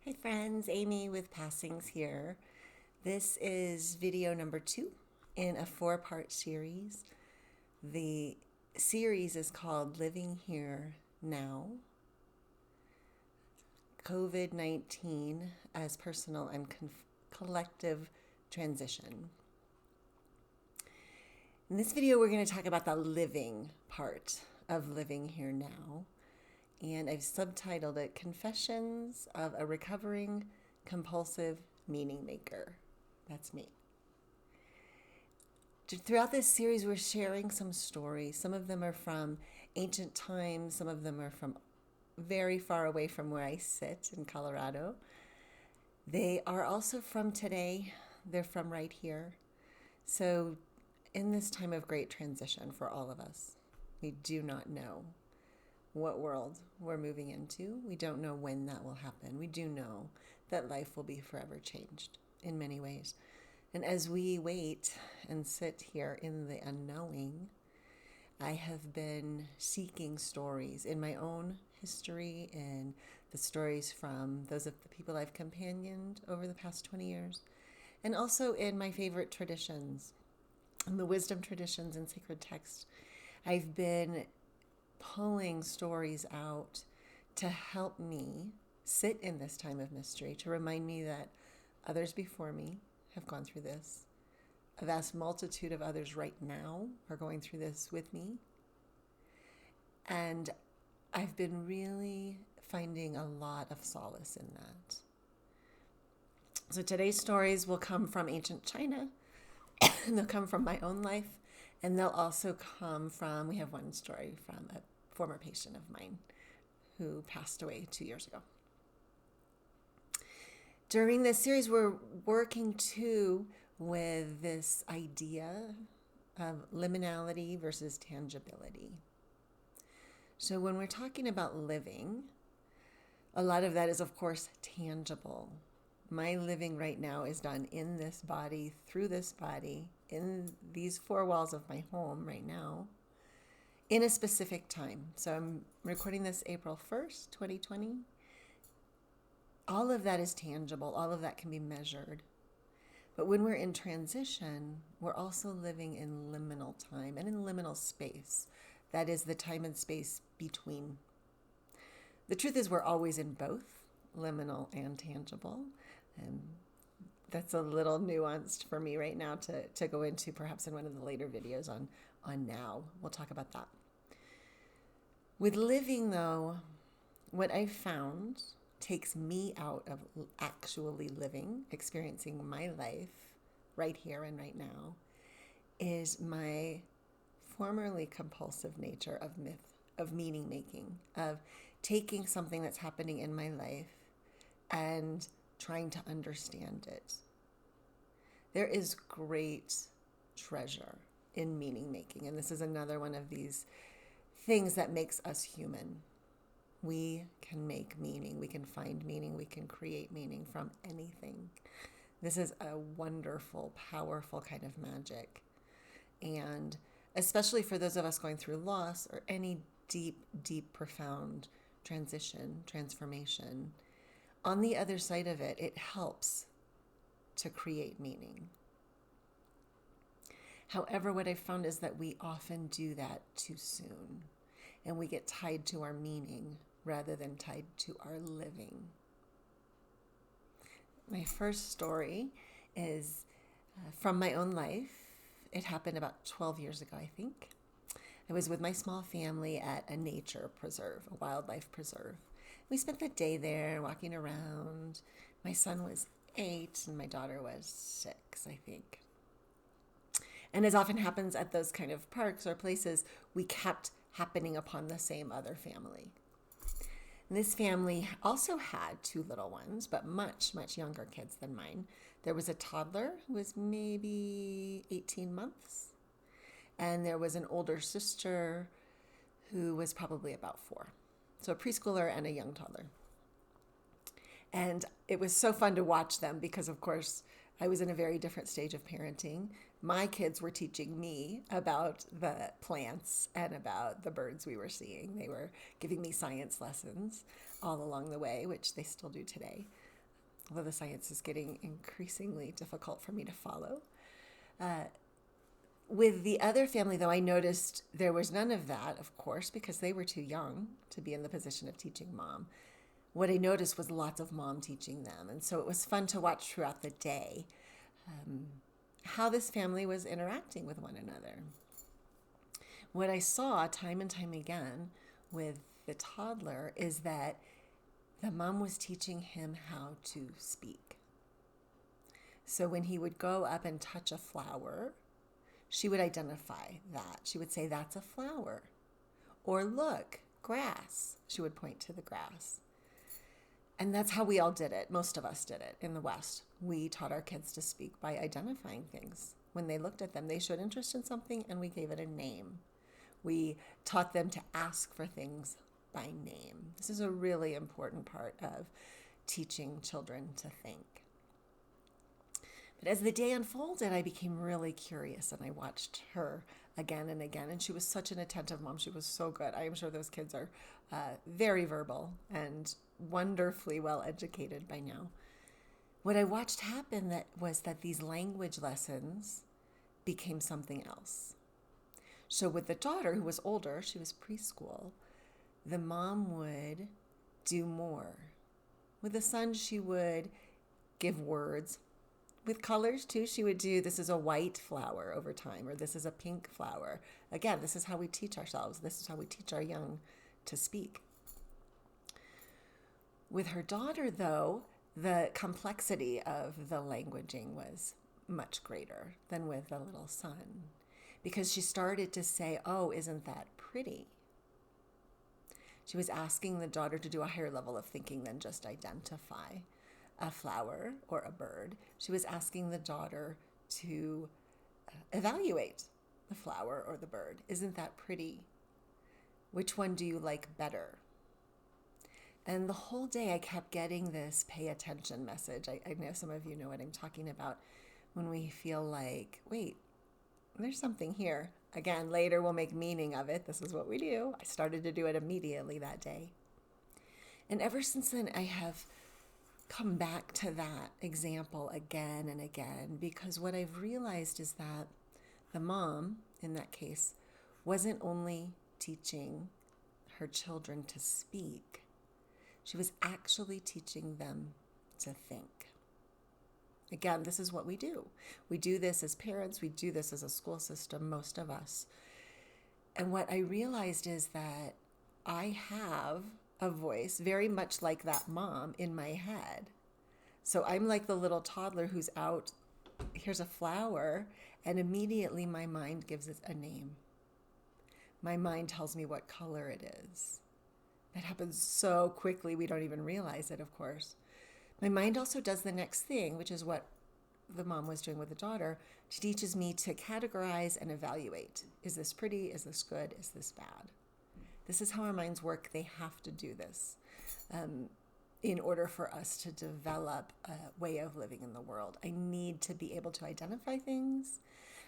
Hi friends, Amy with Passings here. This is video number 2 in a 4-part series. The series is called Living Here Now, COVID-19 as Personal and Collective Transition. In this video, we're going to talk about the living part of Living Here Now. And I've subtitled it Confessions of a Recovering Compulsive Meaning Maker. That's me. Throughout this series, we're sharing some stories. Some of them are from ancient times, some of them are from very far away from where I sit in Colorado. They are also from today, they're from right here. So, in this time of great transition for all of us, we do not know what world we're moving into. We don't know when that will happen. We do know that life will be forever changed in many ways. And as we wait and sit here in the unknowing, I have been seeking stories in my own history and the stories from those of the people I've companioned over the past 20 years, and also in my favorite traditions, in the wisdom traditions and sacred texts. I've been pulling stories out to help me sit in this time of mystery, to remind me that others before me have gone through this. A vast multitude of others right now are going through this with me. And I've been really finding a lot of solace in that. So today's stories will come from ancient China, and they'll come from my own life, and they'll also come from, we have one story from a former patient of mine who passed away 2 years ago. During this series, we're working too with this idea of liminality versus tangibility. So when we're talking about living, a lot of that is, of course, tangible. My living right now is done in this body, through this body, in these 4 walls of my home right now, in a specific time. So I'm recording this April 1st, 2020. All of that is tangible. All of that can be measured. But when we're in transition, we're also living in liminal time and in liminal space. That is the time and space between. The truth is we're always in both, liminal and tangible. And that's a little nuanced for me right now to go into perhaps in one of the later videos on now. We'll talk about that. With living, though, what I found takes me out of actually living, experiencing my life right here and right now, is my formerly compulsive nature of meaning making, of taking something that's happening in my life and trying to understand it. There is great treasure in meaning making, and this is another one of these things that makes us human. We can make meaning, we can find meaning, we can create meaning from anything. This is a wonderful, powerful kind of magic. And especially for those of us going through loss or any deep, deep, profound transition, transformation, on the other side of it, it helps to create meaning. However, what I've found is that we often do that too soon, and we get tied to our meaning rather than tied to our living. My first story is from my own life. It happened about 12 years ago, I think. I was with my small family at a nature preserve, a wildlife preserve. We spent the day there walking around. My son was 8 and my daughter was 6, I think. And as often happens at those kind of parks or places, we kept happening upon the same other family. And this family also had 2 little ones, but much, much younger kids than mine. There was a toddler who was maybe 18 months, and there was an older sister who was probably about 4. So a preschooler and a young toddler. And it was so fun to watch them because, of course, I was in a very different stage of parenting. My kids were teaching me about the plants and about the birds we were seeing. They were giving me science lessons all along the way, which they still do today. although the science is getting increasingly difficult for me to follow. With the other family, though, I noticed there was none of that, of course, because they were too young to be in the position of teaching mom. What I noticed was lots of mom teaching them. And so it was fun to watch throughout the day how this family was interacting with one another. What I saw time and time again with the toddler is that the mom was teaching him how to speak. So when he would go up and touch a flower, she would identify that. She would say, "That's a flower." Or, "Look, grass." She would point to the grass. And that's how we all did it. Most of us did it in the West. We taught our kids to speak by identifying things. When they looked at them, they showed interest in something and we gave it a name. We taught them to ask for things by name. This is a really important part of teaching children to think. But as the day unfolded, I became really curious and I watched her again and again. And she was such an attentive mom. She was so good. I am sure those kids are very verbal and wonderfully well educated by now. What I watched happen was that these language lessons became something else. So with the daughter, who was older, she was preschool, the mom would do more. With the son, she would give words. With colors too, she would do, "This is a white flower" over time, or "This is a pink flower." Again, this is how we teach ourselves. This is how we teach our young to speak. With her daughter, though, the complexity of the languaging was much greater than with the little son, because she started to say, "Oh, isn't that pretty?" She was asking the daughter to do a higher level of thinking than just identify a flower or a bird. She was asking the daughter to evaluate the flower or the bird. "Isn't that pretty? Which one do you like better?" And the whole day I kept getting this pay attention message. I know some of you know what I'm talking about when we feel like, wait, there's something here. Again, later we'll make meaning of it. This is what we do. I started to do it immediately that day. And ever since then, I have come back to that example again and again, because what I've realized is that the mom, in that case, wasn't only teaching her children to speak, she was actually teaching them to think. Again, this is what we do. We do this as parents. We do this as a school system, most of us. And what I realized is that I have a voice very much like that mom in my head. So I'm like the little toddler who's out, "Here's a flower," and immediately my mind gives it a name. My mind tells me what color it is. That happens so quickly we don't even realize it, of course. My mind also does the next thing, which is what the mom was doing with the daughter. She teaches me to categorize and evaluate. Is this pretty? Is this good? Is this bad? This is how our minds work. They have to do this in order for us to develop a way of living in the world. I need to be able to identify things.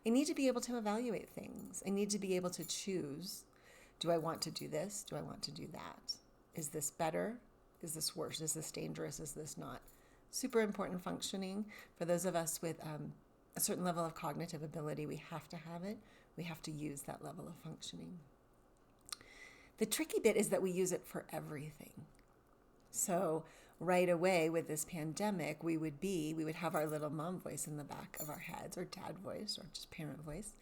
I need to be able to evaluate things. I need to be able to choose. Do I want to do this? Do I want to do that? Is this better? Is this worse? Is this dangerous? Is this not? Super important functioning. For those of us with a certain level of cognitive ability, we have to have it. We have to use that level of functioning. The tricky bit is that we use it for everything. So right away with this pandemic, we would have our little mom voice in the back of our heads, or dad voice, or just parent voice,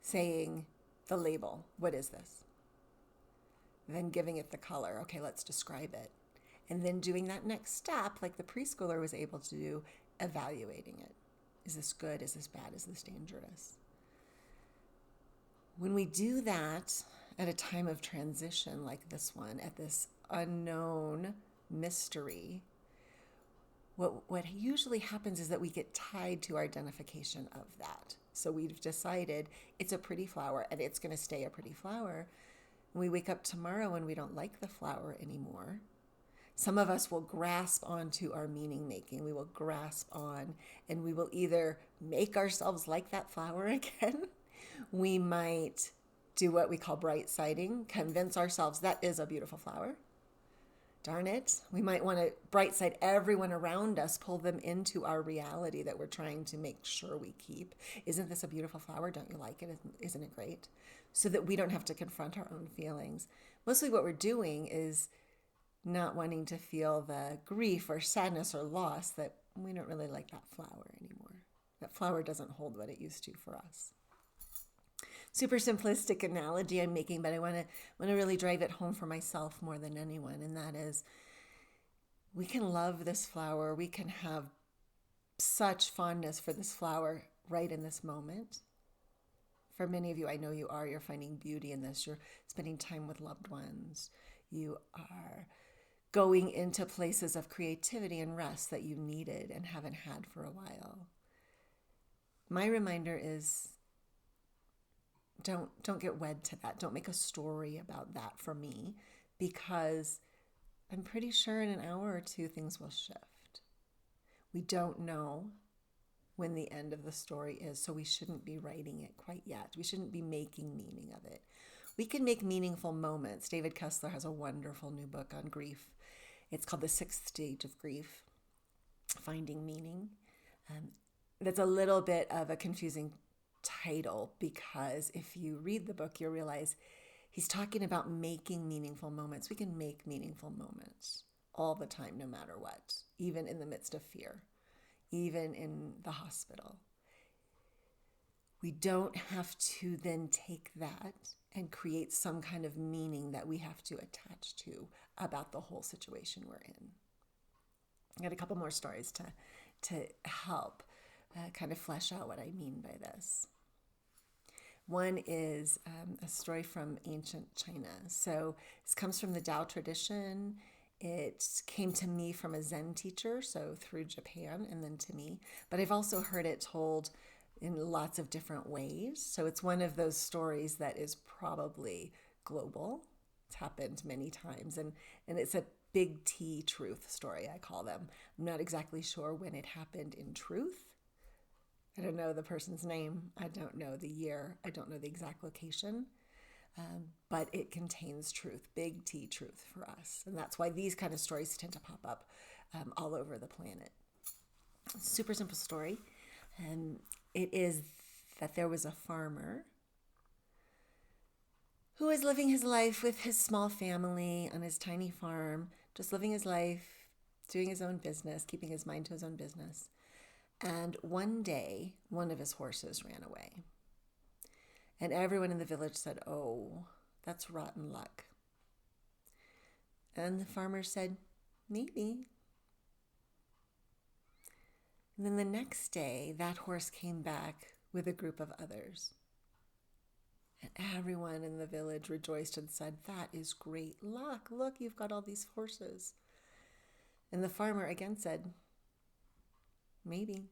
saying the label, "What is this?" Then giving it the color, "Okay, let's describe it." And then doing that next step, like the preschooler was able to do, evaluating it. Is this good? Is this bad? Is this dangerous? When we do that at a time of transition like this one, at this unknown mystery, what usually happens is that we get tied to our identification of that. So we've decided it's a pretty flower and it's going to stay a pretty flower. And we wake up tomorrow and we don't like the flower anymore. Some of us will grasp onto our meaning making. We will grasp on, and we will either make ourselves like that flower again. We might do what we call bright siding, convince ourselves that is a beautiful flower. darn it, we might want to bright side everyone around us, pull them into our reality that we're trying to make sure we keep. Isn't this a beautiful flower? Don't you like it? Isn't it great? So that we don't have to confront our own feelings. Mostly what we're doing is not wanting to feel the grief or sadness or loss that we don't really like that flower anymore. That flower doesn't hold what it used to for us. Super simplistic analogy I'm making, but I want to really drive it home for myself more than anyone, and that is, we can love this flower. We can have such fondness for this flower right in this moment. For many of you, I know you're finding beauty in this. You're spending time with loved ones. You are going into places of creativity and rest that you needed and haven't had for a while. My reminder is, don't get wed to that. Don't make a story about that for me, because I'm pretty sure in an hour or two things will shift. We don't know when the end of the story is, so we shouldn't be writing it quite yet. We shouldn't be making meaning of it. We can make meaningful moments. David Kessler has a wonderful new book on grief. It's called The Sixth Stage of Grief, Finding Meaning. That's a little bit of a confusing title, because if you read the book, you'll realize he's talking about making meaningful moments. We can make meaningful moments all the time, no matter what, even in the midst of fear, even in the hospital. We don't have to then take that and create some kind of meaning that we have to attach to about the whole situation we're in. I got a couple more stories to help kind of flesh out what I mean by this. One is a story from ancient China. So this comes from the Tao tradition. It came to me from a Zen teacher, so through Japan and then to me. But I've also heard it told in lots of different ways. So it's one of those stories that is probably global. It's happened many times. And it's a big T truth story, I call them. I'm not exactly sure when it happened in truth. I don't know the person's name. I don't know the year. I don't know the exact location. But it contains truth, big T truth for us. And that's why these kind of stories tend to pop up all over the planet. Super simple story. It is that there was a farmer who was living his life with his small family on his tiny farm, just living his life, doing his own business, keeping his mind to his own business. And one day, one of his horses ran away. And everyone in the village said, "Oh, that's rotten luck." And the farmer said, "Maybe." And then the next day, that horse came back with a group of others. And everyone in the village rejoiced and said, "That is great luck. Look, you've got all these horses." And the farmer again said, "Maybe."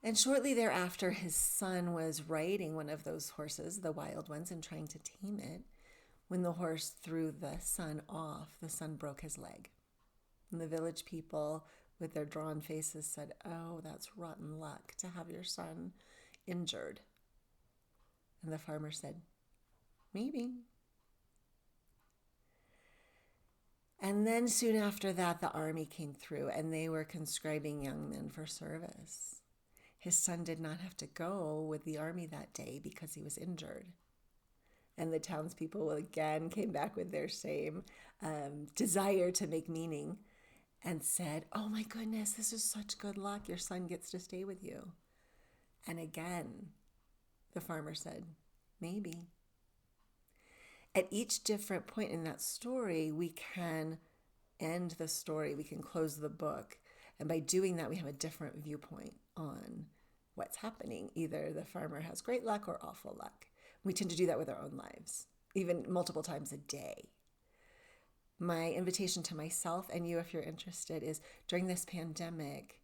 And shortly thereafter, his son was riding one of those horses, the wild ones, and trying to tame it. When the horse threw the son off, the son broke his leg. And the village people, with their drawn faces, said, "Oh, that's rotten luck to have your son injured." And the farmer said, "Maybe." And then soon after that, the army came through, and they were conscribing young men for service. His son did not have to go with the army that day because he was injured. And the townspeople again came back with their same desire to make meaning and said, "Oh my goodness, this is such good luck. Your son gets to stay with you." And again, the farmer said, "Maybe." At each different point in that story, we can end the story, we can close the book. And by doing that, we have a different viewpoint on what's happening. Either the farmer has great luck or awful luck. We tend to do that with our own lives, even multiple times a day. My invitation to myself and you, if you're interested, is during this pandemic,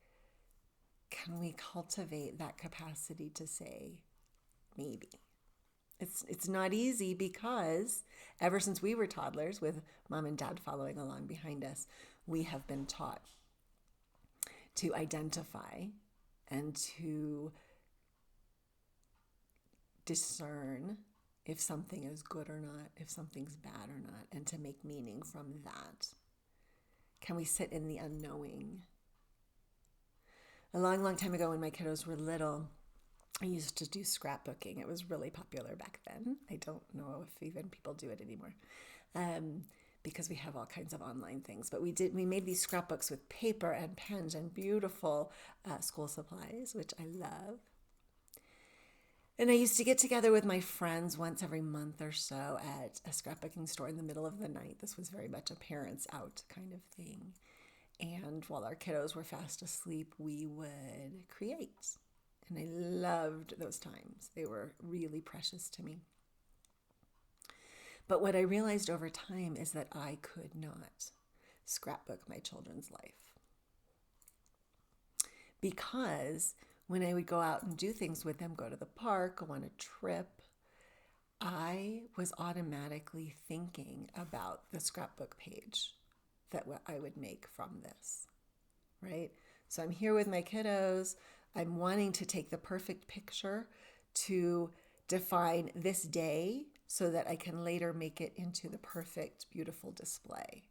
can we cultivate that capacity to say, maybe? It's not easy, because ever since we were toddlers, with mom and dad following along behind us, we have been taught to identify and to discern if something is good or not, if something's bad or not, and to make meaning from that? Can we sit in the unknowing? A long, long time ago when my kiddos were little, I used to do scrapbooking. It was really popular back then. I don't know if even people do it anymore, because we have all kinds of online things. But we made these scrapbooks with paper and pens and beautiful school supplies, which I love. And I used to get together with my friends once every month or so at a scrapbooking store in the middle of the night. This was very much a parents out kind of thing. And while our kiddos were fast asleep, we would create. And I loved those times. They were really precious to me. But what I realized over time is that I could not scrapbook my children's life. Because when I would go out and do things with them, go to the park, go on a trip, I was automatically thinking about the scrapbook page that I would make from this, right? So I'm here with my kiddos. I'm wanting to take the perfect picture to define this day so that I can later make it into the perfect, beautiful display.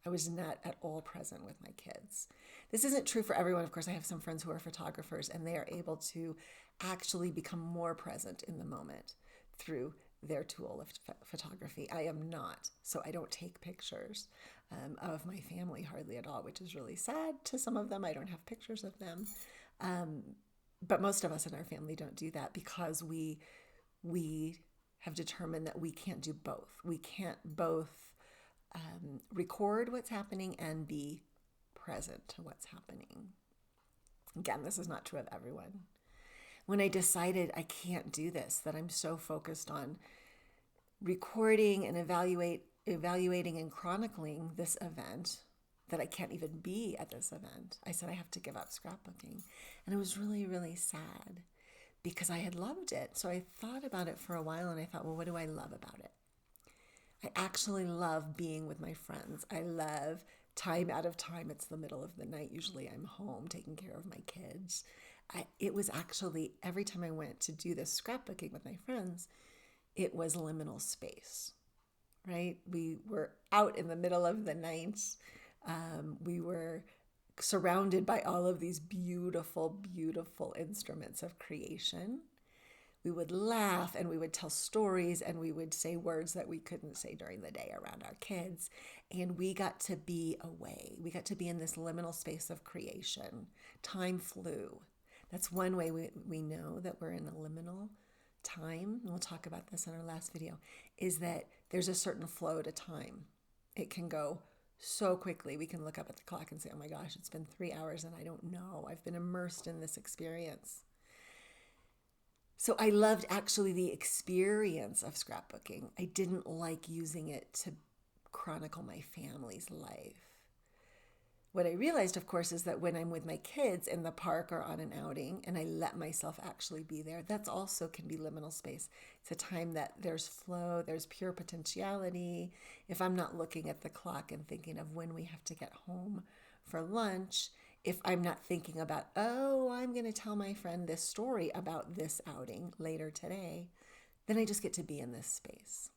I was not at all present with my kids. This isn't true for everyone. Of course, I have some friends who are photographers and they are able to actually become more present in the moment through their tool of photography. I am not, so I don't take pictures of my family hardly at all, which is really sad to some of them. I don't have pictures of them. But most of us in our family don't do that because we have determined that we can't do both. We can't both record what's happening and be present to what's happening. Again, this is not true of everyone. When I decided I can't do this, that I'm so focused on recording and evaluating and chronicling this event that I can't even be at this event, I said I have to give up scrapbooking. And it was really, really sad because I had loved it. So I thought about it for a while and I thought, well, what do I love about it? I actually love being with my friends. I love time out of time. It's the middle of the night. Usually I'm home taking care of my kids. It was actually, every time I went to do this scrapbooking with my friends, it was liminal space, right? We were out in the middle of the night. We were surrounded by all of these beautiful, beautiful instruments of creation. We would laugh and we would tell stories and we would say words that we couldn't say during the day around our kids. And we got to be away. We got to be in this liminal space of creation. Time flew. That's one way we know that we're in a liminal time. And we'll talk about this in our last video, is that there's a certain flow to time. It can go so quickly. We can look up at the clock and say, oh my gosh, it's been 3 hours and I don't know. I've been immersed in this experience. So I loved actually the experience of scrapbooking. I didn't like using it to chronicle my family's life. What I realized, of course, is that when I'm with my kids in the park or on an outing and I let myself actually be there, that's also can be liminal space. It's a time that there's flow, there's pure potentiality. If I'm not looking at the clock and thinking of when we have to get home for lunch, if I'm not thinking about, oh, I'm going to tell my friend this story about this outing later today, then I just get to be in this space.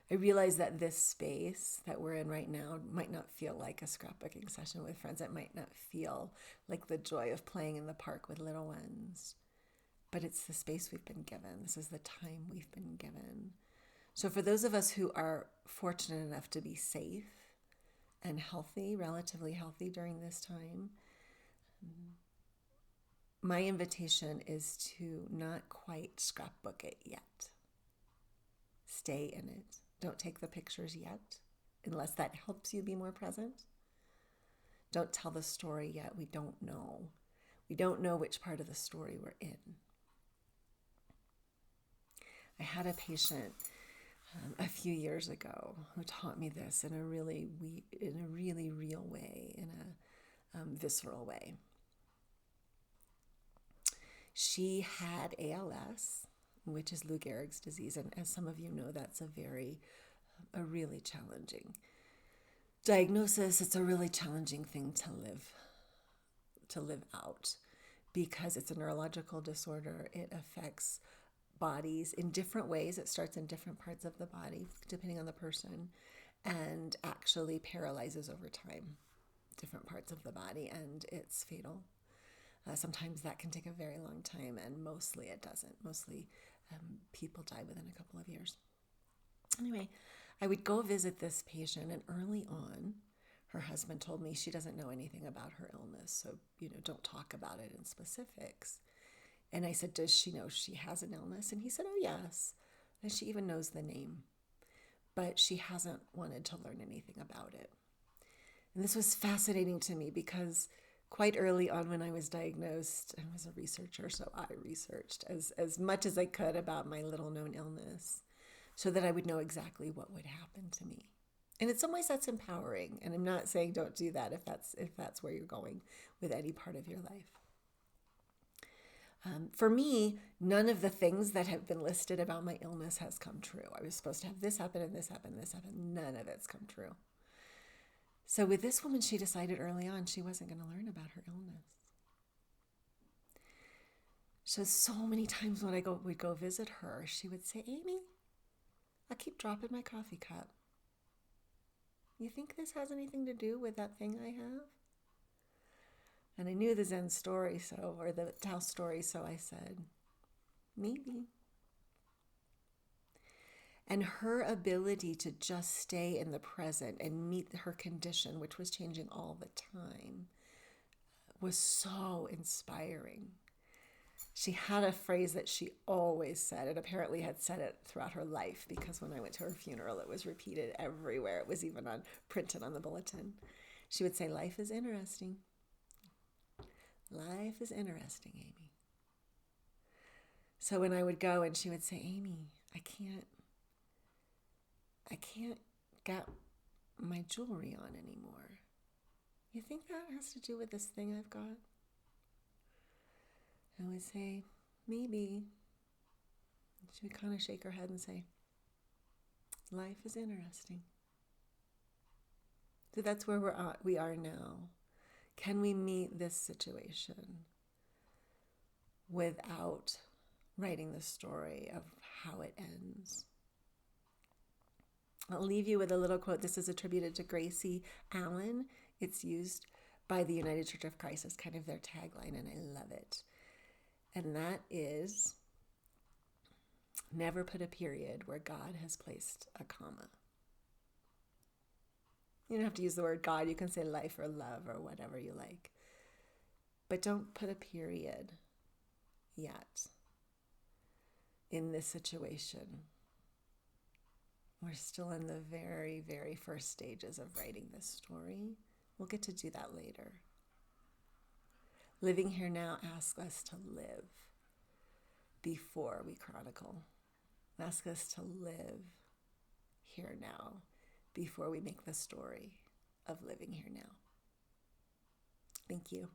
I realize that this space that we're in right now might not feel like a scrapbooking session with friends. It might not feel like the joy of playing in the park with little ones, but it's the space we've been given. This is the time we've been given. So for those of us who are fortunate enough to be safe and healthy, relatively healthy during this time, my invitation is to not quite scrapbook it yet. Stay in it. Don't take the pictures yet, unless that helps you be more present. Don't tell the story yet. We don't know. We don't know which part of the story we're in. I had a patient a few years ago who taught me this in a really real way, in a visceral way. She had ALS, which is Lou Gehrig's disease. And as some of you know, that's a really challenging diagnosis. It's a really challenging thing to live out because it's a neurological disorder. It affects bodies in different ways. It starts in different parts of the body, depending on the person, and actually paralyzes over time different parts of the body, and it's fatal. Sometimes that can take a very long time, and mostly it doesn't. Mostly people die within a couple of years. Anyway, I would go visit this patient, and early on, her husband told me she doesn't know anything about her illness, so, don't talk about it in specifics. And I said, does she know she has an illness? And he said, oh, yes. And she even knows the name, but she hasn't wanted to learn anything about it. And this was fascinating to me because quite early on when I was diagnosed, I was a researcher, so I researched as much as I could about my little known illness so that I would know exactly what would happen to me. And in some ways that's empowering. And I'm not saying don't do that if that's where you're going with any part of your life. For me, none of the things that have been listed about my illness has come true. I was supposed to have this happen and this happen and this happen. None of it's come true. So with this woman, she decided early on she wasn't going to learn about her illness. So many times when we'd go visit her, she would say, Amy, I keep dropping my coffee cup. You think this has anything to do with that thing I have? And I knew the Zen story, or the Tao story, so I said, maybe. And her ability to just stay in the present and meet her condition, which was changing all the time, was so inspiring. She had a phrase that she always said, and apparently had said it throughout her life, because when I went to her funeral, it was repeated everywhere. It was even printed on the bulletin. She would say, life is interesting. Life is interesting, Amy. So when I would go and she would say, Amy, I can't get my jewelry on anymore. You think that has to do with this thing I've got? I would say, maybe. She would kind of shake her head and say, life is interesting. So that's where we are now. Can we meet this situation without writing the story of how it ends? I'll leave you with a little quote. This is attributed to Gracie Allen. It's used by the United Church of Christ as kind of their tagline, and I love it. And that is, never put a period where God has placed a comma. You don't have to use the word God. You can say life or love or whatever you like. But don't put a period yet in this situation. We're still in the very, very first stages of writing this story. We'll get to do that later. Living Here Now asks us to live before we chronicle. Asks us to live here now before we make the story of living here now. Thank you.